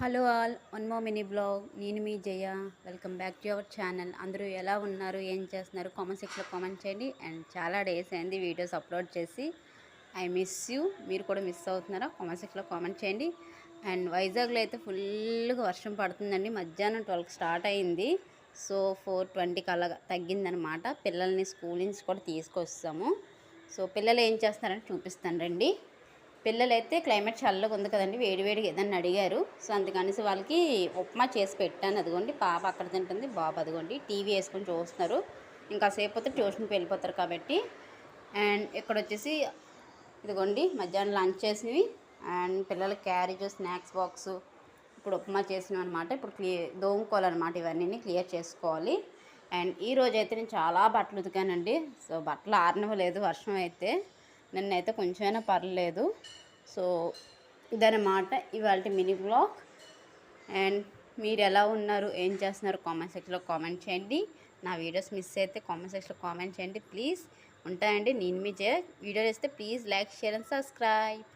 Hello all one more mini blog. నేను మీ Jaya. Welcome back to our channel. అందరూ ఎలా ఉన్నారు, ఏం చేస్తున్నారు కామెంట్ సెక్షన్లో కామెంట్ చేయండి. అండ్ చాలా డేస్ అయింది వీడియోస్ అప్లోడ్ చేసి. I miss you. మీరు కూడా మిస్ అవుతున్నారా? కామెంట్ సెక్షన్లో కామెంట్ చేయండి. అండ్ వైజాగ్లో అయితే ఫుల్గా వర్షం పడుతుందండి. మధ్యాహ్నం 12కి స్టార్ట్ అయింది. సో 4:20కి అలా తగ్గిందనమాట. పిల్లల్ని స్కూల్ నుంచి కూడా తీసుకొస్తాము. సో పిల్లలు ఏం చేస్తున్నారని చూపిస్తాను రండి. పిల్లలైతే క్లైమేట్ చల్లగా ఉంది కదండి, వేడివేడిగా ఏదన్నా అడిగారు. సో అందుకనేసి వాళ్ళకి ఉప్మా చేసి పెట్టాను. అదిగోండి పాప అక్కడ తింటుంది, బాబు అదిగోండి టీవీ వేసుకొని చూస్తున్నారు. ఇంకా సేపు అయితే ట్యూషన్కి వెళ్ళిపోతారు కాబట్టి. అండ్ ఇక్కడ వచ్చేసి ఇదిగోండి మధ్యాహ్నం లంచ్ చేసినవి అండ్ పిల్లల క్యారేజ్ స్నాక్స్ బాక్స్. ఇప్పుడు ఉప్మా చేసినవి అనమాట. ఇప్పుడు దోముకోవాలన్నమాట, ఇవన్నీ క్లియర్ చేసుకోవాలి. అండ్ ఈరోజు అయితే నేను చాలా బట్టలు ఉతికానండి. సో బట్టలు ఆరనివ్వలేదు వర్షం అయితే. నిన్నైతే కొంచెమైనా పర్లేదు. సో ఇదన్నమాట ఇవాళ మినీ బ్లాగ్. అండ్ మీరు ఎలా ఉన్నారు, ఏం చేస్తున్నారు కామెంట్ సెక్షన్లో కామెంట్ చేయండి. నా వీడియోస్ మిస్ అయితే కామెంట్ సెక్షన్లో కామెంట్ చేయండి ప్లీజ్. ఉంటాయండి. నేను మీ జయ. వీడియో చేస్తే please like, share and subscribe.